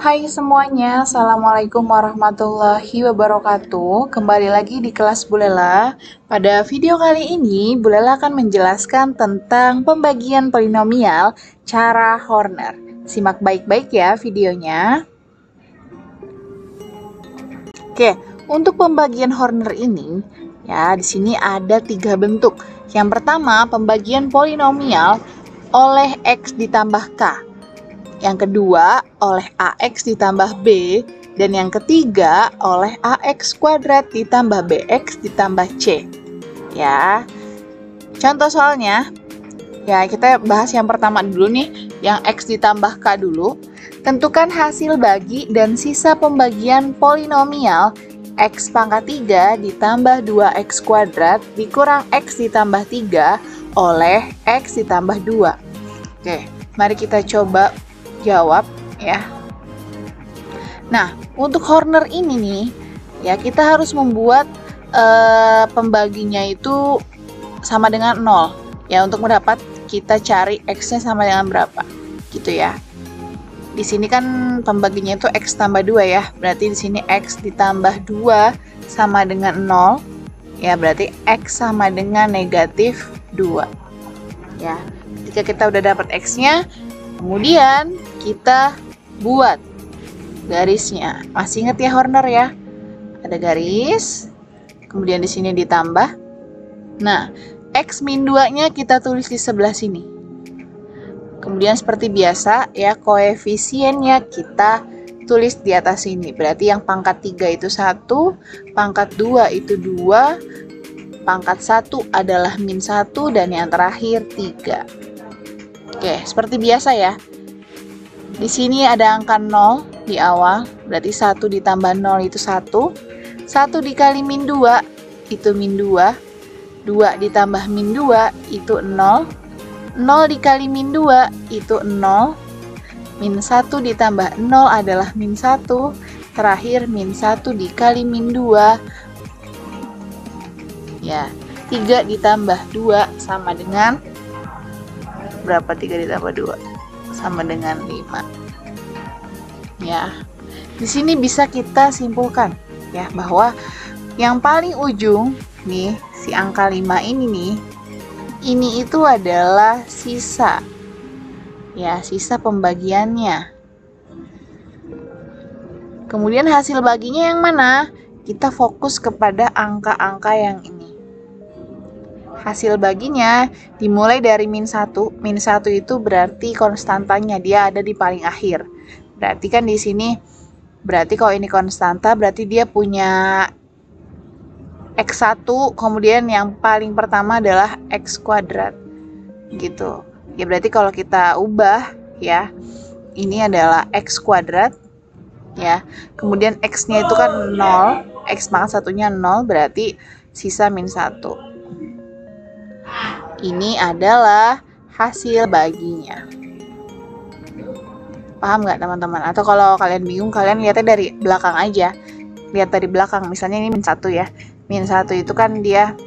Hai semuanya, Assalamualaikum warahmatullahi wabarakatuh. Kembali lagi di kelas Bu Lela. Pada video kali ini, Bu Lela akan menjelaskan tentang pembagian polinomial cara Horner. Simak baik-baik ya videonya. Oke, untuk pembagian Horner ini, ya di sini ada 3 bentuk. Yang pertama, pembagian polinomial oleh X ditambah K. Yang kedua, oleh AX ditambah B. Dan yang ketiga, oleh AX kuadrat ditambah BX ditambah C. Ya, contoh soalnya, ya kita bahas yang pertama dulu nih, yang X ditambah K dulu. Tentukan hasil bagi dan sisa pembagian polinomial X pangkat 3 ditambah 2X kuadrat dikurang X ditambah 3 oleh X ditambah 2. Oke, mari kita coba jawab ya. Nah, untuk Horner ini nih, ya kita harus membuat pembaginya itu sama dengan 0. Ya, untuk mendapat kita cari X-nya sama dengan berapa. Gitu ya. Di sini kan pembaginya itu X tambah 2 ya. Berarti di sini X ditambah 2 sama dengan 0. Ya, berarti X sama dengan negatif 2. Ya, ketika kita udah dapat X-nya, kemudian kita buat garisnya. Masih ingat ya Horner ya? Ada garis, kemudian di sini ditambah. Nah, X min 2-nya kita tulis di sebelah sini. Kemudian seperti biasa ya, koefisiennya kita tulis di atas sini. Berarti yang pangkat 3 itu 1, pangkat 2 itu 2, pangkat 1 adalah min 1, dan yang terakhir 3. Oke, seperti biasa ya. Di sini ada angka 0 di awal, berarti 1 ditambah 0 itu 1. 1 dikali min 2 itu min 2. 2 ditambah min 2 itu 0. 0 dikali min 2 itu 0. Min 1 ditambah 0 adalah min 1. Terakhir min 1 dikali min 2. Ya, 3 ditambah 2 sama dengan berapa? 3 ditambah 2 sama dengan 5. Ya. Di sini bisa kita simpulkan ya bahwa yang paling ujung nih, si angka 5 ini nih, ini itu adalah sisa. Ya, sisa pembagiannya. Kemudian hasil baginya yang mana? Kita fokus kepada angka-angka yang ini. Hasil baginya dimulai dari min 1. Min 1 itu berarti konstantanya, dia ada di paling akhir. Berarti kan di sini, berarti kalau ini konstanta, berarti dia punya X1, kemudian yang paling pertama adalah X kuadrat. Gitu. Ya berarti kalau kita ubah ya, ini adalah X kuadrat. Ya, kemudian X-nya itu kan 0, X pangkat 1-nya 0, berarti sisa min 1. Ini adalah hasil baginya. Paham nggak teman-teman? Atau kalau kalian bingung, kalian lihatnya dari belakang aja. Lihat dari belakang, misalnya ini min 1 ya. Min 1 itu kan dia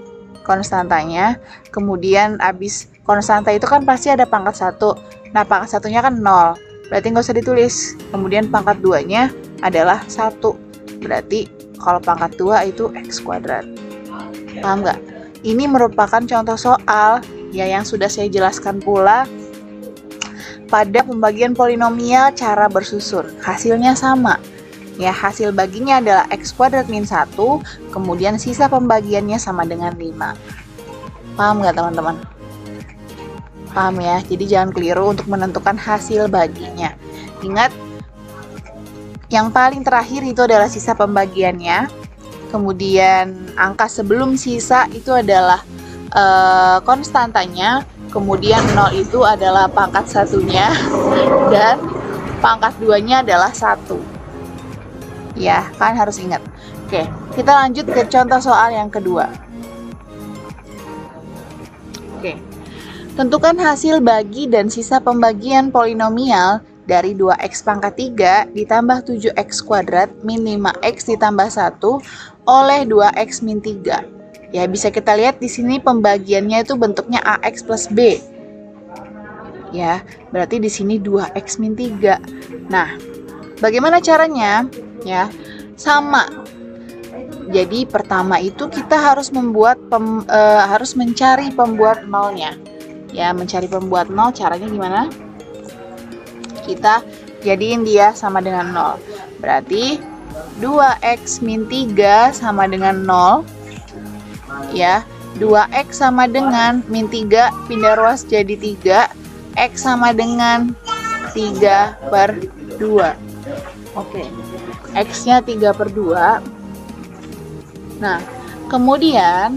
konstantanya. Kemudian abis konstanta itu kan pasti ada pangkat 1. Nah, pangkat 1-nya kan 0. Berarti nggak usah ditulis. Kemudian pangkat 2-nya adalah 1. Berarti kalau pangkat 2 itu X kuadrat. Paham nggak? Ini merupakan contoh soal ya yang sudah saya jelaskan pula pada pembagian polinomial cara bersusun. Hasilnya sama. Ya, hasil baginya adalah X kuadrat min 1, kemudian sisa pembagiannya sama dengan 5. Paham nggak teman-teman? Paham ya? Jadi jangan keliru untuk menentukan hasil baginya. Ingat, yang paling terakhir itu adalah sisa pembagiannya. Kemudian angka sebelum sisa itu adalah konstantanya. Kemudian 0 itu adalah pangkat 1-nya. Dan pangkat 2-nya adalah 1. Ya, kan harus ingat. Oke, kita lanjut ke contoh soal yang kedua. Oke. Tentukan hasil bagi dan sisa pembagian polinomial dari 2x pangkat 3 ditambah 7x kuadrat min 5x ditambah 1 oleh 2x min 3. Ya, bisa kita lihat di sini pembagiannya itu bentuknya AX plus B. ya. Berarti di sini 2x min 3. Nah, bagaimana caranya? Ya, sama. Jadi pertama itu kita harus harus mencari pembuat nolnya. Ya, mencari pembuat nol caranya gimana? Kita jadiin dia sama dengan 0. Berarti 2x min 3 sama dengan 0. Ya, 2x sama dengan min 3 pindah ruas jadi 3. X sama dengan 3 per 2. Oke, X-nya 3 per 2. Nah, kemudian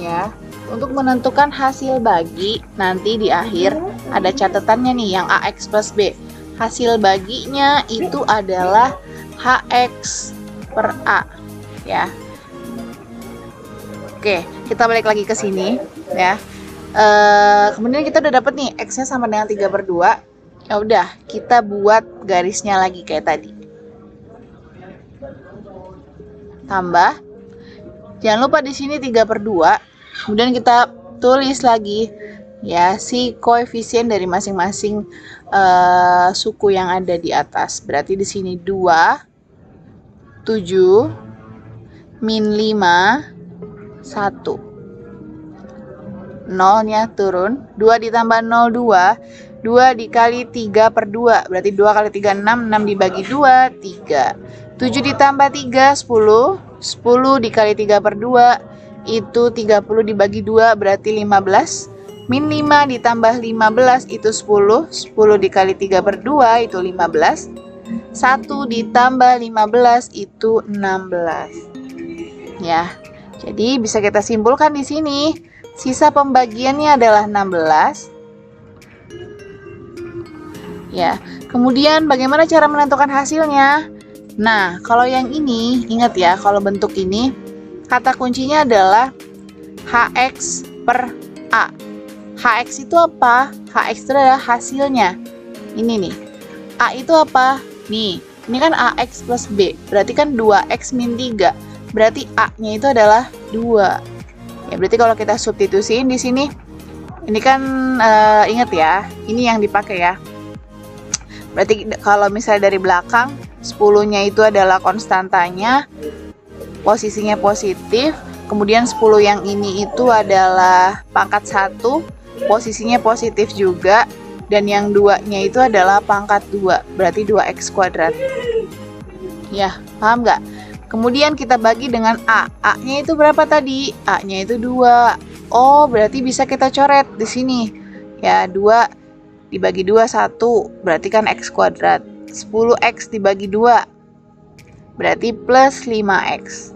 ya, untuk menentukan hasil bagi nanti di akhir ada catatannya nih yang AX plus B. Hasil baginya itu adalah HX per A ya. Oke, kita balik lagi ke sini ya. Kemudian kita udah dapet nih X-nya sama dengan 3 per 2. Ya udah, kita buat garisnya lagi kayak tadi. Tambah. Jangan lupa di sini 3 per 2. Kemudian kita tulis lagi ya si koefisien dari masing-masing suku yang ada di atas. Berarti di sini 2, 7, min 5, 1. Nolnya turun. 2 ditambah 0, 2. 2 dikali 3 per 2. Berarti 2 kali 3, 6. 6 dibagi 2, 3. 7 ditambah 3, 10. 10 dikali 3 per 2 itu 30 dibagi 2 berarti 15. Min 5 ditambah 15 itu 10. 10 dikali 3 per 2 itu 15. 1 ditambah 15 itu 16. Ya. Jadi bisa kita simpulkan di sini sisa pembagiannya adalah 16. Ya. Kemudian bagaimana cara menentukan hasilnya? Nah, kalau yang ini, ingat ya, kalau bentuk ini, kata kuncinya adalah HX per A. HX itu apa? HX itu adalah hasilnya. Ini nih. A itu apa? Nih, ini kan AX plus B. Berarti kan 2X min 3. Berarti A-nya itu adalah 2. Ya, berarti kalau kita substitusiin di sini, ini kan ingat ya, ini yang dipakai ya. Berarti kalau misalnya dari belakang, 10-nya itu adalah konstantanya, posisinya positif. Kemudian 10 yang ini itu adalah pangkat 1, posisinya positif juga. Dan yang 2-nya itu adalah pangkat 2, berarti 2x kuadrat. Ya, paham nggak? Kemudian kita bagi dengan A. A-nya itu berapa tadi? A-nya itu 2. Oh, berarti bisa kita coret di sini. Ya, 2 dibagi 2, 1. Berarti kan x kuadrat. 10x dibagi 2 berarti plus 5x.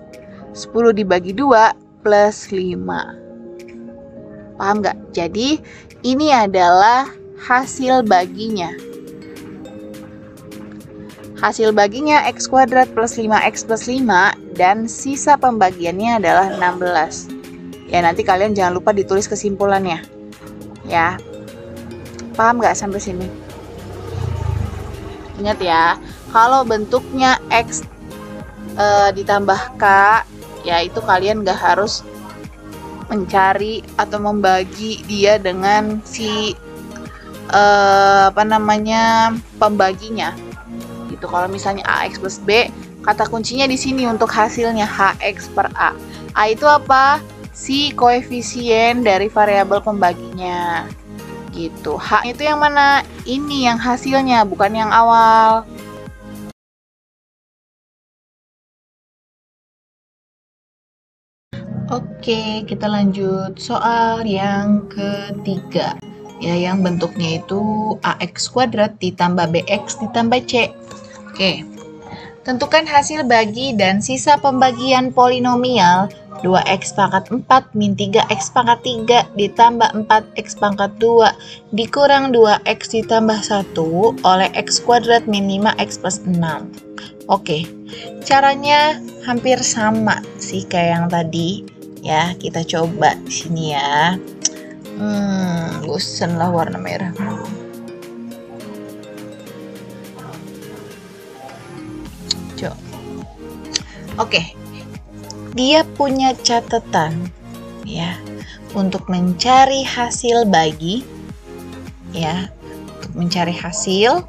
10 dibagi 2 plus 5. Paham nggak? Jadi ini adalah hasil baginya. Hasil baginya x kuadrat plus 5x plus 5 dan sisa pembagiannya adalah 16. Ya, nanti kalian jangan lupa ditulis kesimpulannya. Ya. Paham nggak sampai sini? Ingat ya, kalau bentuknya X ditambah K, ya itu kalian nggak harus mencari atau membagi dia dengan si pembaginya. Gitu. Kalau misalnya AX plus B, kata kuncinya di sini untuk hasilnya HX per A. A itu apa? Si koefisien dari variabel pembaginya. Gitu. H itu yang mana? Ini yang hasilnya, bukan yang awal. Oke, kita lanjut soal yang ketiga. Ya, yang bentuknya itu AX kuadrat ditambah BX ditambah C. Oke. Tentukan hasil bagi dan sisa pembagian polinomial 2x pangkat 4 min 3x pangkat 3 ditambah 4x pangkat 2 dikurang 2x ditambah 1 oleh x kuadrat min 5x plus 6. Oke, caranya hampir sama sih kayak yang tadi. Ya, kita coba di sini ya. Bosen lah warna merah. Coba. Oke. Dia punya catatan ya untuk mencari hasil bagi ya untuk mencari hasil,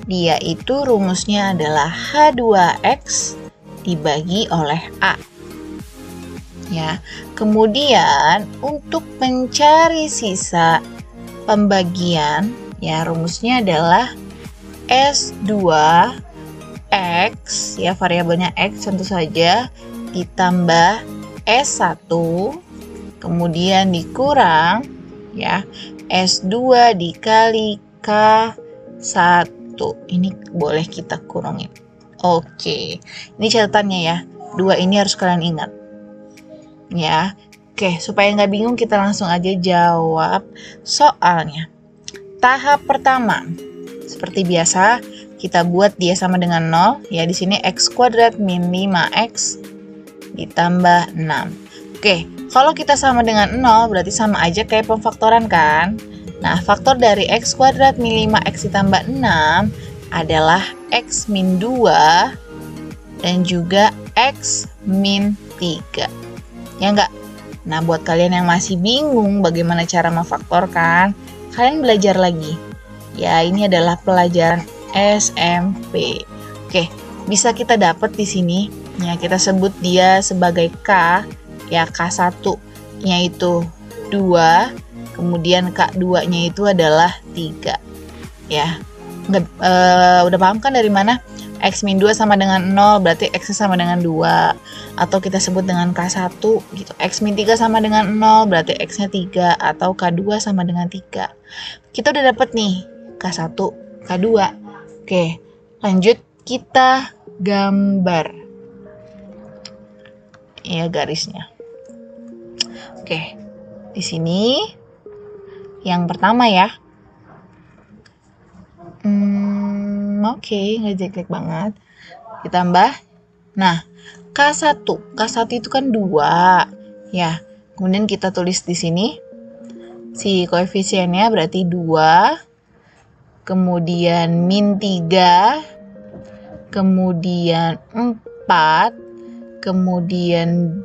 dia itu rumusnya adalah H2X dibagi oleh A. Ya, kemudian untuk mencari sisa pembagian, ya rumusnya adalah S2X, ya variabelnya X tentu saja, ditambah S1, kemudian dikurang, ya, S2 dikali K1. Ini boleh kita kurangin. Oke, ini catatannya ya. 2 ini harus kalian ingat. Ya, oke, supaya nggak bingung kita langsung aja jawab soalnya. Tahap pertama, seperti biasa, kita buat dia sama dengan 0. Ya, di sini X² min 5X ditambah 6. Oke, kalau kita sama dengan 0, berarti sama aja kayak pemfaktoran kan? Nah, faktor dari X² min 5X ditambah 6 adalah X min 2 dan juga X min 3. Ya enggak? Nah, buat kalian yang masih bingung bagaimana cara memfaktorkan, kalian belajar lagi. Ya, ini adalah pelajaran SMP. Oke, bisa kita dapat di sini. Ya, kita sebut dia sebagai K, ya K1, yaitu 2. Kemudian K2-nya itu adalah 3. Ya, udah paham kan dari mana? X min 2 sama dengan 0, berarti X sama dengan 2. Atau kita sebut dengan K1 gitu. X min 3 sama dengan 0, berarti X-nya 3. Atau K2 sama dengan 3. Kita udah dapet nih K1, K2. Oke, lanjut kita gambar. Ya, garisnya. Oke, di sini yang pertama ya. Oke, nggak jelek banget. Ditambah. Nah, K1 itu kan 2. Ya, kemudian kita tulis di sini si koefisiennya berarti 2. Kemudian min 3. Kemudian 4. Kemudian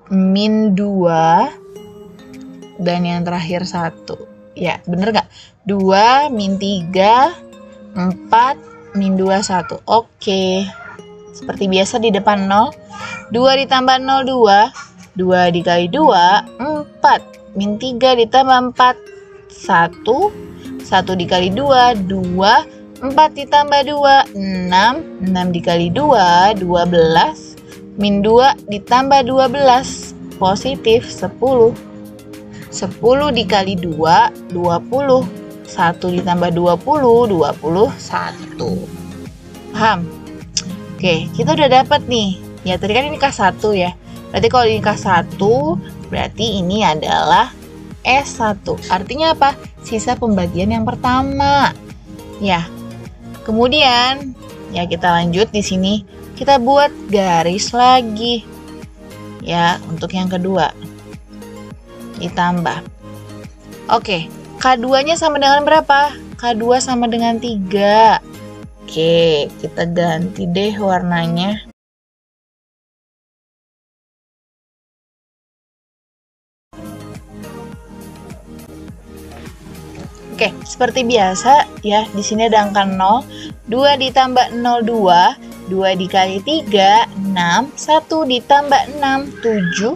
min 2. Dan yang terakhir 1. Ya, bener nggak? 2 min 3, 4 min 2, 1. Oke. Seperti biasa di depan 0. 2 ditambah 0, 2. 2 dikali 2, 4. Min 3 ditambah 4, 1. 1 dikali 2, 2. 4 ditambah 2, 6. 6 dikali 2, 12. Min 2 ditambah 12, positif 10. 10 dikali 2, 20. 1 ditambah 20, 21. Paham? Oke, kita udah dapat nih. Ya, tadi kan ini K1 ya. Berarti kalau ini K1, berarti ini adalah S1. Artinya apa? Sisa pembagian yang pertama. Ya. Kemudian, ya kita lanjut di sini. Kita buat garis lagi. Ya, untuk yang kedua. Ditambah. Oke, K2-nya sama dengan berapa? K2 sama dengan 3. Oke, kita ganti deh warnanya. Oke, seperti biasa ya, di sini ada angka 0. 2 ditambah 0, 2. 2 dikali 3, 6. 1 ditambah 6, 7.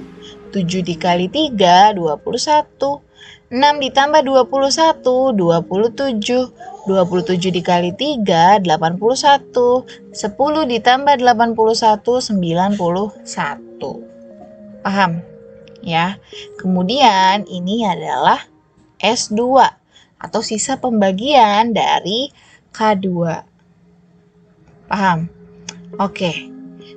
7 dikali 3, 21. 6 ditambah 21, 27. 27 dikali 3, 81. 10 ditambah 81, 91. Paham? Ya. Kemudian ini adalah S2 atau sisa pembagian dari K2. Paham? Oke.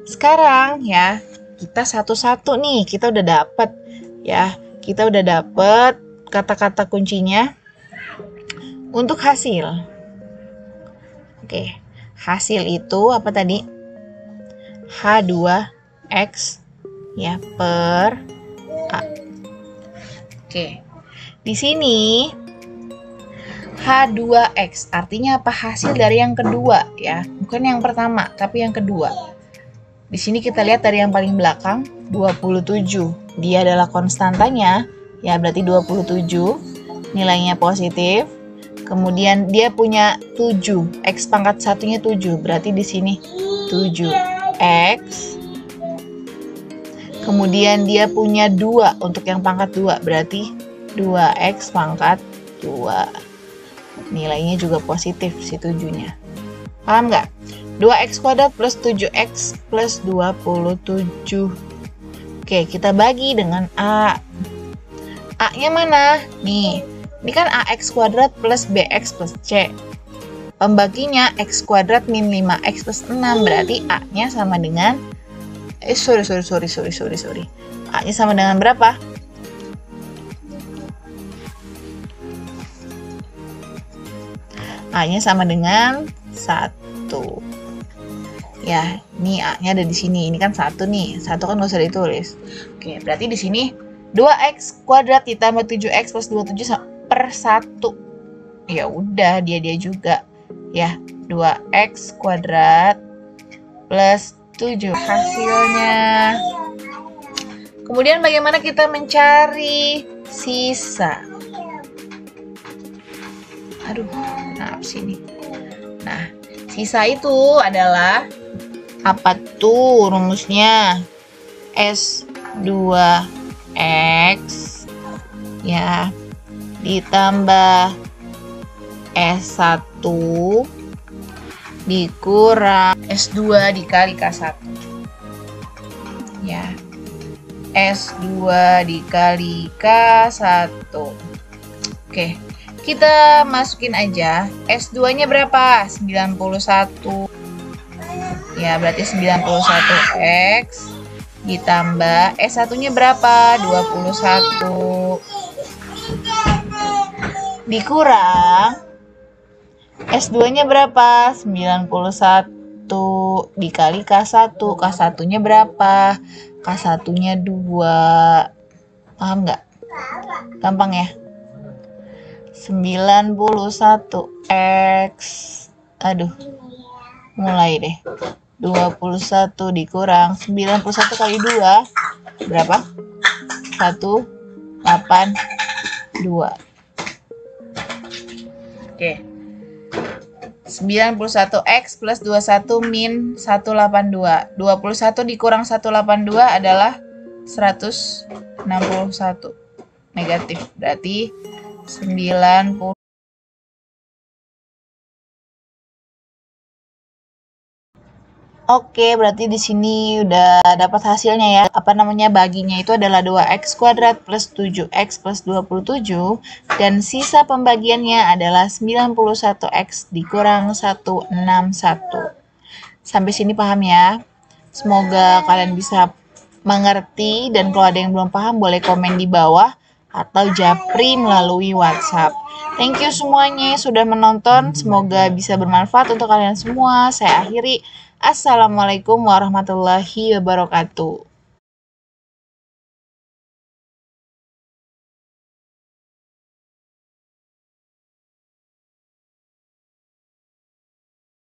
Sekarang ya, kita satu-satu nih, kita udah dapet ya. Kita udah dapet kata-kata kuncinya untuk hasil. Oke, hasil itu apa tadi? H2X ya per A. Oke, di sini H2X artinya apa? Hasil dari yang kedua ya, bukan yang pertama, tapi yang kedua. Di sini kita lihat dari yang paling belakang 27. Dia adalah konstantanya. Ya, berarti 27 nilainya positif. Kemudian dia punya 7, X pangkat 1-nya 7, berarti di sini 7X. Kemudian dia punya 2 untuk yang pangkat 2, berarti 2X pangkat 2. Nilainya juga positif si 7-nya. Paham nggak? 2X kuadrat plus 7X plus 27. Oke, kita bagi dengan A. A-nya mana? Nih, ini kan AX kuadrat plus BX plus C. Pembaginya X kuadrat min 5X plus 6, berarti A-nya sama dengan sorry. A-nya sama dengan berapa? A-nya sama dengan 1. Ya, ini A-nya ada di sini. Ini kan 1 nih. 1 kan nggak usah ditulis. Oke, berarti di sini 2X kuadrat ditambah 7X plus 27 per 1. Ya udah, dia juga. Ya, 2X kuadrat plus 7 hasilnya. Kemudian bagaimana kita mencari sisa? Aduh, kenapa sih ini? Nah, sisa itu adalah apa tuh rumusnya? S2X ya ditambah S1 dikurang S2 dikali K1. Ya. S2 dikali K1. Oke. Kita masukin aja. S2-nya berapa? 91. Ya, berarti 91X ditambah S1-nya berapa? 21. Dikurang S2-nya berapa? 91 dikali K1. K1-nya berapa? K1-nya 2. Paham nggak? Gampang ya? 91X. Aduh. Mulai deh. 21 dikurang 91 kali 2 berapa? 182. Oke. 91X plus 21 min 182. 21 dikurang 182 adalah 161. Negatif. Berarti 90. Oke, berarti di sini udah dapat hasilnya ya. Apa namanya, baginya itu adalah 2X kuadrat plus 7X plus 27. Dan sisa pembagiannya adalah 91X dikurang 161. Sampai sini paham ya? Semoga kalian bisa mengerti. Dan kalau ada yang belum paham, boleh komen di bawah atau japri melalui WhatsApp. Thank you semuanya sudah menonton. Semoga bisa bermanfaat untuk kalian semua. Saya akhiri. Assalamualaikum warahmatullahi wabarakatuh.